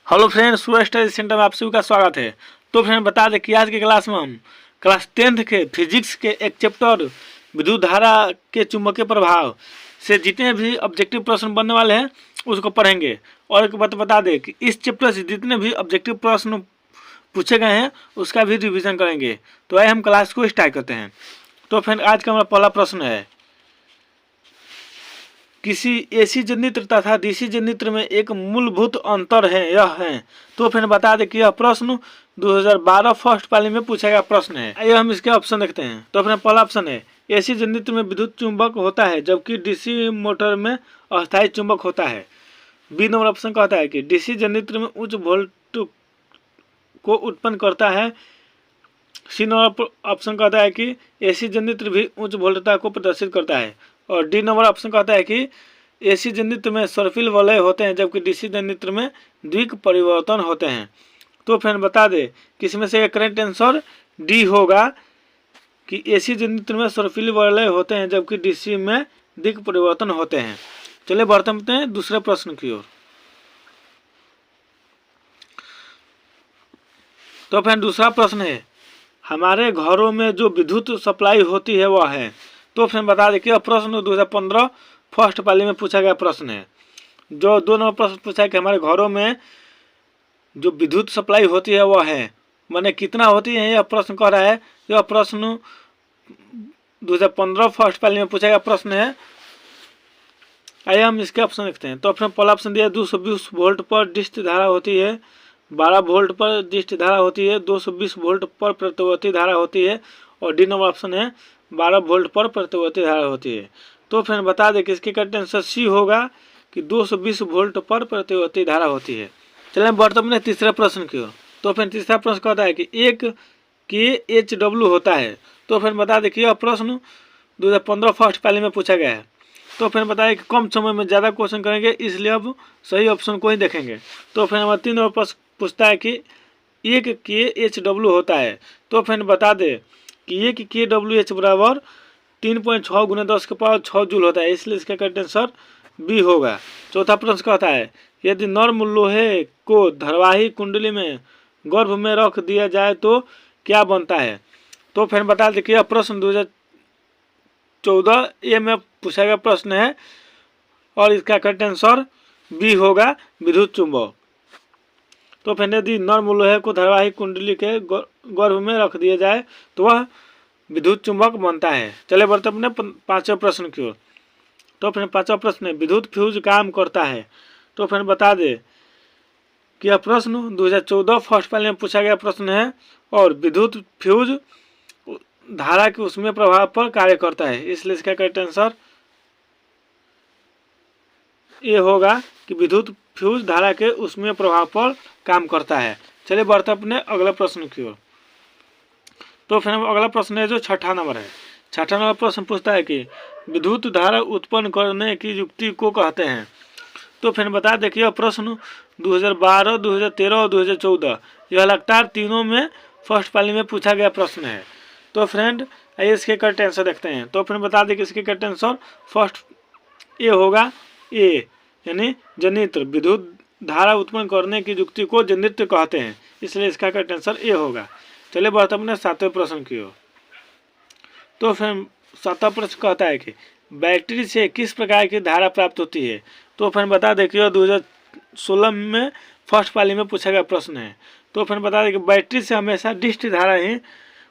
Hello friends, सूर्य study centre में आप सभी का स्वागत है। तो फ्रेंड बता दें कि आज की क्लास में हम क्लास 10th के फिजिक्स के एक चैप्टर विद्युत धारा के चुंबकीय प्रभाव से जितने भी ऑब्जेक्टिव प्रश्न बनने वाले हैं उसको पढ़ेंगे। और एक बात बता दें कि इस चैप्टर से जितने भी ऑब्जेक्टिव प्रश्न पूछे गए हैं उसका भी रिविजन करेंगे। तो आइए हम क्लास को स्टार्ट करते हैं। तो फ्रेंड आज का हमारा पहला प्रश्न है, किसी एसी जनरेटर तथा डीसी जनरेटर में एक मूलभूत अंतर है, यह है। तो फिर बता दें कि यह प्रश्न 2012 फर्स्ट पाली में पूछा गया प्रश्न है। आइए हम इसके ऑप्शन देखते हैं। तो फिर पहला ऑप्शन है, एसी जनरेटर में विद्युत चुंबक होता है जबकि डीसी मोटर में अस्थायी चुंबक होता है। बी नंबर ऑप्शन कहता है कि डीसी जनरेटर में उच्च वोल्ट को उत्पन्न करता है। सी नंबर ऑप्शन कहता है कि एसी जनरेटर भी उच्च वोल्टता को प्रदर्शित करता है। और डी नंबर ऑप्शन कहता है कि एसी जनरेटर में सर्पिल वलय होते हैं जबकि डीसी जनरेटर में द्विक परिवर्तन होते हैं। तो फिर बता दे किसमें से करेक्ट आंसर डी होगा कि एसी जनरेटर में सर्पिल वलय होते हैं जबकि डीसी में द्विक परिवर्तन होते हैं। चलिए बढ़ते हैं दूसरे प्रश्न की ओर। तो फिर दूसरा प्रश्न है, हमारे घरों में जो विद्युत सप्लाई होती है वह है। तो फिर बता दें कि यह प्रश्न 2015 फर्स्ट पाली में पूछा गया प्रश्न है। जो दो नंबर प्रश्न पूछा है कि हमारे घरों में जो विद्युत सप्लाई होती है वह है, माने कितना होती है, यह प्रश्न कह रहा है। यह प्रश्न 2015 फर्स्ट पाली में पूछा गया प्रश्न है। आइए हम इसके ऑप्शन देखते हैं। तो अपने पहला ऑप्शन दिया 220 वोल्ट पर डिस्ट धारा होती है, 12 वोल्ट पर डिस्ट धारा होती है, 220 वोल्ट पर प्रतिवर्ती धारा होती है। और डी नंबर ऑप्शन है 12 वोल्ट पर प्रतिवर्ती धारा होती है। तो फिर बता दें कि इसके करेक्ट आंसर सी होगा कि 220 वोल्ट पर प्रतिवर्ती धारा होती है। चलिए वर्तमान तीसरे प्रश्न की ओर। तो फिर तीसरा प्रश्न कहता है कि एक KHW होता है। तो फिर बता दें कि यह प्रश्न 2015 फर्स्ट पाली में पूछा गया है। तो फिर बताइए कि कम समय में ज़्यादा क्वेश्चन करेंगे, इसलिए अब सही ऑप्शन को ही देखेंगे। तो फिर हमारा 3 नंबर प्रश्न पूछता है कि एक KHW होता है। तो फिर बता दे कि एक KWH बराबर 3.6 × 10⁻6 जूल होता है, इसलिए इसका करेक्ट आंसर बी होगा। चौथा प्रश्न कहता है, यदि नर्म लोहे को धारावाही कुंडली में गर्भ में रख दिया जाए तो क्या बनता है। तो फिर बता दें कि यह प्रश्न 2014 ए में पूछा गया प्रश्न है और इसका करेक्ट आंसर बी होगा, विद्युत चुंबक। तो फिर यदि नर्म लोहे को धारावाही कुंडली के गर्भ में रख दिया जाए तो वह विद्युत चुंबक बनता है। चले बढ़ते अपने पांचवें प्रश्न की ओर। तो फिर पांचवा प्रश्न है, विद्युत फ्यूज काम करता है। तो फिर बता दे कि यह प्रश्न 2014 फर्स्ट पाली में पूछा गया प्रश्न है और विद्युत फ्यूज धारा के उसमें प्रभाव पर कार्य करता है, इसलिए इसका करेक्ट आंसर ये होगा कि विद्युत फ्यूज धारा के उसमें प्रभाव पर काम करता है। चलिए बढ़ते अपने अगला प्रश्न की ओर। तो फिर अगला प्रश्न है जो छठा नंबर है। छठा नंबर प्रश्न पूछता है कि विद्युत धारा उत्पन्न करने की युक्ति को कहते हैं। तो फिर बता दें कि यह प्रश्न 2012, 2013 और 2014 यह लगातार तीनों में फर्स्ट पाली में पूछा गया प्रश्न है। तो फ्रेंड आइए इसके करेक्ट आंसर देखते हैं। तो फिर बता दें कि इसके करेक्ट आंसर फर्स्ट ए होगा, ए यानी जनरेटर, विद्युत धारा उत्पन्न करने की युक्ति को जनरेटर कहते हैं, इसलिए इसका करेक्ट आंसर ए होगा। चलिए बढ़ते अपने सातवें प्रश्न की ओर। तो फिर सातवां प्रश्न कहता है कि बैटरी से किस प्रकार की धारा प्राप्त होती है। तो फिर बता दें कि यह 2016 में फर्स्ट पाली में पूछा गया प्रश्न है। तो फिर बता दें कि बैटरी से हमेशा डिस्ट धारा ही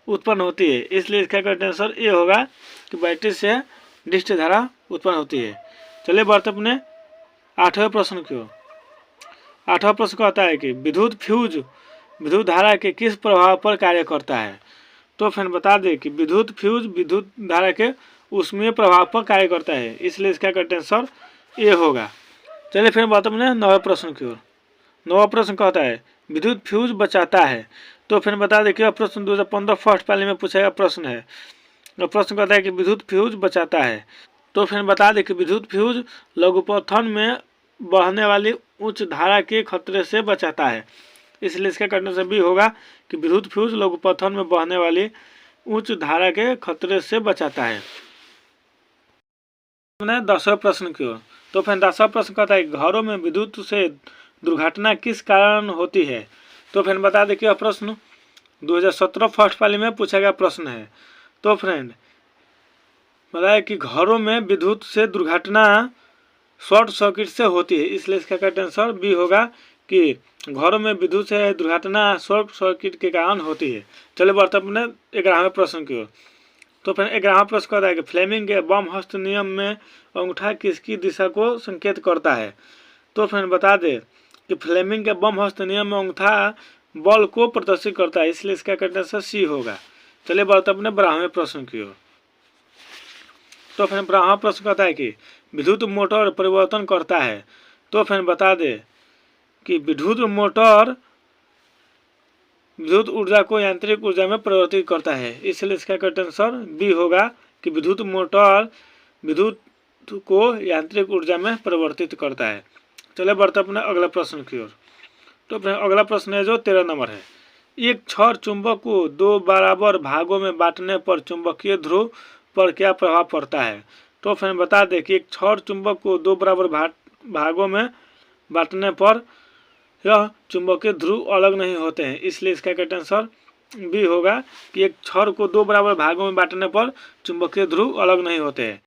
उत्पन्न होती है, इसलिए इसका करेक्ट आंसर ये होगा कि बैटरी से डिस्ट धारा उत्पन्न होती है। चलिए बढ़ते अपने आठवें प्रश्न की ओर। आठवां प्रश्न कहता है कि विद्युत फ्यूज विद्युत धारा के किस प्रभाव पर कार्य करता है। तो फिर बता दें कि विद्युत फ्यूज विद्युत धारा के उसमें प्रभाव पर कार्य करता है, इसलिए इसका करेक्ट आंसर ए होगा। चलिए फिर बात अपने नवे प्रश्न की ओर। नवा प्रश्न कहता है विद्युत फ्यूज बचाता है। तो फिर बता दें कि यह प्रश्न 2015 फर्स्ट पाली में पूछा गया प्रश्न है। प्रश्न कहता है कि विद्युत फ्यूज बचाता है। तो फिर बता दें कि विद्युत फ्यूज लघुपथन में बहने वाली उच्च धारा के खतरे से बचाता है, इसलिए इसका करेक्ट आंसर बी होगा कि विद्युत फ्यूज लघुपथन में बहने वाली उच्च धारा के खतरे से बचाता है। 10वें प्रश्न की ओर। तो फिर 10वां प्रश्न कहता है घरों में विद्युत से दुर्घटना किस कारण होती है? तो फ्रेंड बता दें कि यह प्रश्न 2017 फर्स्ट पाली में पूछा गया प्रश्न है। तो फ्रेंड बताया कि घरों में विद्युत से दुर्घटना शॉर्ट सर्किट से होती है, इसलिए इसका करेक्ट आंसर बी होगा कि घरों में विद्युत से दुर्घटना शॉर्ट सर्किट के कारण होती है। चलिए बढ़ते अपने 11वें प्रश्न की ओर। तो फिर 11वां प्रश्न कहता है कि फ्लेमिंग के बम हस्त नियम में अंगूठा किसकी दिशा को संकेत करता है? तो फिर बता दे कि फ्लेमिंग के बम हस्त नियम में अंगूठा बल को प्रदर्शित करता है, इसलिए इसका करेक्ट आंसर सी होगा। चलिए बढ़ते अपने 12वें प्रश्न की ओर। तो फिर 12वां प्रश्न कहता है कि विद्युत मोटर परिवर्तन करता है। तो फिर बता दे कि विद्युत मोटर विद्युत ऊर्जा को यांत्रिक ऊर्जा में परिवर्तित करता है, इसलिए इसका करेक्ट आंसर बी होगा कि विद्युत मोटर विद्युत को यांत्रिक ऊर्जा में परिवर्तित करता है। चलिए बढ़ते अपने अगला प्रश्न की ओर। तो फिर अगला प्रश्न है जो 13 नंबर है। एक क्षण चुंबक को 2 बराबर भागों में बांटने पर चुंबकीय ध्रुव पर क्या प्रभाव पड़ता है? तो फिर बता दें कि एक क्षण चुंबक को 2 बराबर भागों में बांटने पर यह चुंबकीय ध्रुव अलग नहीं होते हैं, इसलिए इसका करेक्ट आंसर बी होगा कि एक क्षण को 2 बराबर भागों में बांटने पर चुंबकीय ध्रुव अलग नहीं होते हैं।